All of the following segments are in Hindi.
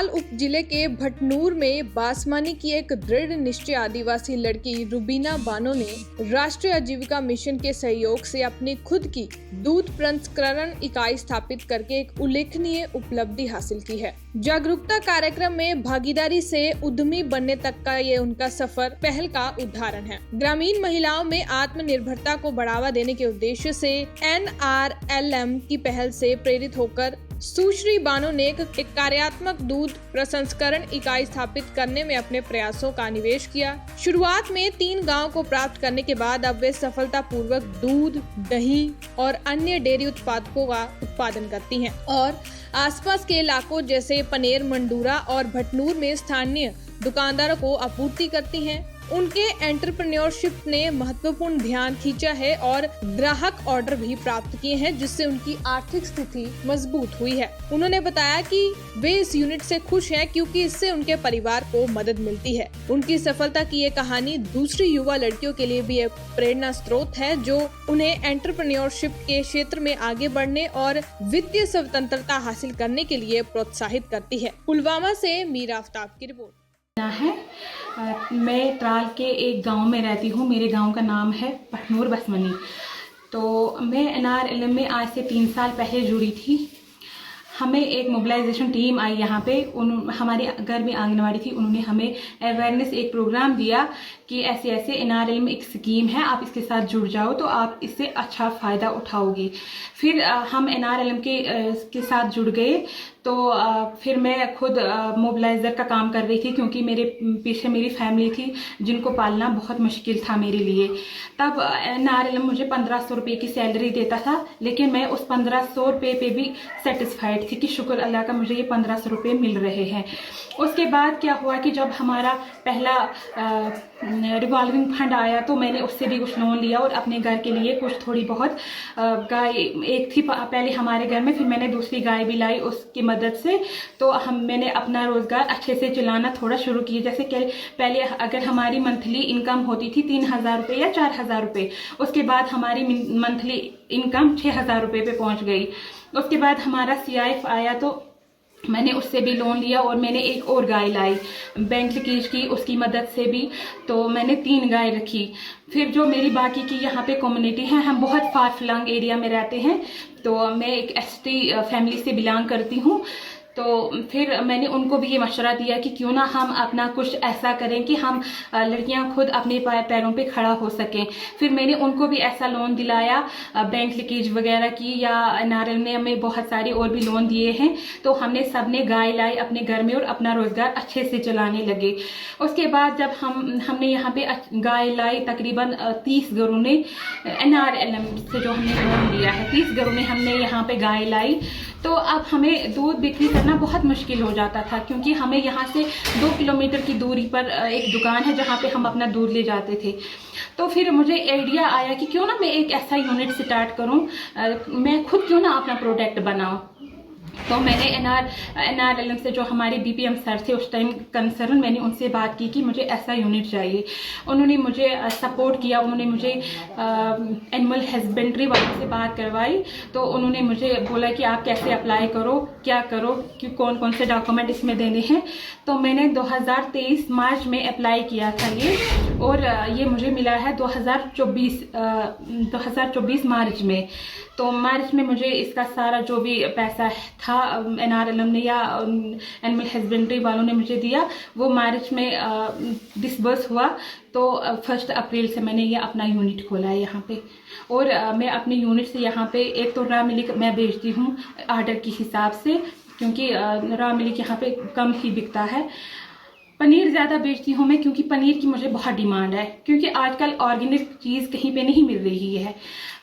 नौनिहाल उप जिले के भटनूर में बासमानी की एक दृढ़ निश्चय आदिवासी लड़की रुबीना बानो ने राष्ट्रीय आजीविका मिशन के सहयोग से अपनी खुद की दूध प्रसंस्करण इकाई स्थापित करके एक उल्लेखनीय उपलब्धि हासिल की है। जागरूकता कार्यक्रम में भागीदारी से उद्यमी बनने तक का ये उनका सफर पहल का उदाहरण है। ग्रामीण महिलाओं में आत्मनिर्भरता को बढ़ावा देने के उद्देश्य से NRLM की पहल से प्रेरित होकर सुश्री बानो ने एक कार्यात्मक दूध प्रसंस्करण इकाई स्थापित करने में अपने प्रयासों का निवेश किया। शुरुआत में 3 गांव को प्राप्त करने के बाद अब वे सफलतापूर्वक दूध, दही और अन्य डेयरी उत्पादों का उत्पादन करती हैं और आसपास के इलाकों जैसे पनेर, मंडूरा और भटनूर में स्थानीय दुकानदारों को आपूर्ति करती हैं। उनके एंटरप्रेन्योरशिप ने महत्वपूर्ण ध्यान खींचा है और ग्राहक ऑर्डर भी प्राप्त किए हैं, जिससे उनकी आर्थिक स्थिति मजबूत हुई है। उन्होंने बताया कि वे इस यूनिट से खुश हैं क्योंकि इससे उनके परिवार को मदद मिलती है। उनकी सफलता की ये कहानी दूसरी युवा लड़कियों के लिए भी एक प्रेरणा स्रोत है, जो उन्हें एंटरप्रेन्योरशिप के क्षेत्र में आगे बढ़ने और वित्तीय स्वतंत्रता हासिल करने के लिए प्रोत्साहित करती है। पुलवामा से मीरा आफ्ताब की रिपोर्ट है। मैं त्राल के एक गांव में रहती हूँ। मेरे गांव का नाम है भटनूर बासमानी। तो मैं NRLM में आज से 3 साल पहले जुड़ी थी। हमें एक मोबिलाइजेशन टीम आई यहाँ पे। हमारे घर में आंगनवाड़ी थी, उन्होंने हमें अवेयरनेस एक प्रोग्राम दिया कि ऐसे ऐसे NRLM में एक स्कीम है, आप इसके साथ जुड़ जाओ तो आप इससे अच्छा फ़ायदा उठाओगे। फिर हम NRLM के साथ जुड़ गए। तो फिर मैं खुद मोबिलाइज़र का काम कर रही थी क्योंकि मेरे पीछे मेरी फैमिली थी जिनको पालना बहुत मुश्किल था मेरे लिए। तब NRLM मुझे 1500 रुपये की सैलरी देता था, लेकिन मैं उस 1500 रुपये पे भी सेटिस्फाइड थी कि शुक्र अल्लाह का मुझे ये 1500 रुपये मिल रहे हैं। उसके बाद क्या हुआ कि जब हमारा पहला रिवॉल्विंग फंड आया तो मैंने उससे भी कुछ लोन लिया और अपने घर के लिए कुछ थोड़ी बहुत गाय एक थी पहले हमारे घर में, फिर मैंने दूसरी गाय भी लाई उसकी मदद से। तो मैंने अपना रोजगार अच्छे से चलाना थोड़ा शुरू किया। जैसे कि पहले अगर हमारी मंथली इनकम होती थी 3000 रुपये या 4000 रुपये, उसके बाद हमारी मंथली इनकम 6000 रुपये पे पहुंच गई। उसके बाद हमारा CIF आया तो मैंने उससे भी लोन लिया और मैंने एक और गाय लाई बैंक लीकेज की, उसकी मदद से भी। तो मैंने 3 गाय रखी। फिर जो मेरी बाकी की यहाँ पे कम्युनिटी है, हम बहुत फार फ्लंग एरिया में रहते हैं। तो मैं एक ST फैमिली से बिलोंग करती हूँ। तो फिर मैंने उनको भी ये मशवरा दिया कि क्यों ना हम अपना कुछ ऐसा करें कि हम लड़कियां खुद अपने पैरों पे खड़ा हो सकें। फिर मैंने उनको भी ऐसा लोन दिलाया बैंक लीकेज वगैरह की, या NRLM ने हमें बहुत सारे और भी लोन दिए हैं। तो हमने सबने गाय लाई अपने घर में और अपना रोजगार अच्छे से चलाने लगे। उसके बाद जब हमने यहाँ पे गाय लाई, तकरीबन 30 घरों ने NRLM से जो हमने लोन लिया है, 30 घरों ने हमने यहाँ पे गाय लाई। तो अब हमें दूध बिक्री करना बहुत मुश्किल हो जाता था क्योंकि हमें यहाँ से 2 किलोमीटर की दूरी पर एक दुकान है जहाँ पे हम अपना दूध ले जाते थे। तो फिर मुझे आइडिया आया कि क्यों ना मैं एक ऐसा यूनिट स्टार्ट करूँ, मैं खुद क्यों ना अपना प्रोडक्ट बनाऊँ। तो मैंने NRLM से जो हमारे BPM सर थे उस टाइम कंसर्न, मैंने उनसे बात की कि मुझे ऐसा यूनिट चाहिए। उन्होंने मुझे सपोर्ट किया। उन्होंने मुझे एनिमल हस्बेंड्री वालों से बात करवाई। तो उन्होंने मुझे बोला कि आप कैसे अप्लाई करो, क्या करो, कि कौन कौन से डॉक्यूमेंट इसमें देने हैं। तो मैंने 2023 मार्च में अप्लाई किया था ये, और ये मुझे मिला है 2024 मार्च में। तो मार्च में मुझे इसका सारा जो भी पैसा था NRLM ने या एनिमल हस्बेंड्री वालों ने मुझे दिया, वो मार्च में डिसबर्स हुआ। तो 1 अप्रैल से मैंने ये अपना यूनिट खोला है यहाँ पे। और मैं अपने यूनिट से यहाँ पे एक तो रॉ मिल्क मैं बेचती हूँ ऑर्डर के हिसाब से, क्योंकि रॉ मिल्क यहाँ पे कम ही बिकता है। पनीर ज़्यादा बेचती हूँ मैं क्योंकि पनीर की मुझे बहुत डिमांड है, क्योंकि आजकल ऑर्गेनिक चीज़ कहीं पे नहीं मिल रही है।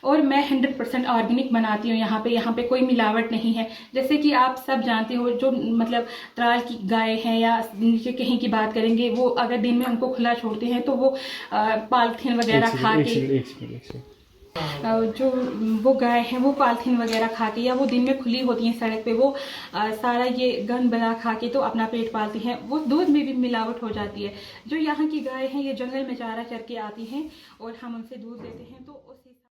और मैं 100% ऑर्गेनिक बनाती हूँ यहाँ पे कोई मिलावट नहीं है। जैसे कि आप सब जानते हो, जो मतलब त्राल की गाय हैं या नीचे कहीं की बात करेंगे, वो अगर दिन में उनको खुला छोड़ते हैं तो वो पॉलिथीन वगैरह खा के, जो वो गाय हैं वो पॉलिथीन वगैरह खा के, या वो दिन में खुली होती हैं सड़क पे, वो सारा ये गंद बला खा के तो अपना पेट पालती हैं। वो दूध में भी मिलावट हो जाती है। जो यहाँ की गाय हैं ये जंगल में चारा चर के आती हैं और हम उनसे दूध लेते हैं। तो उस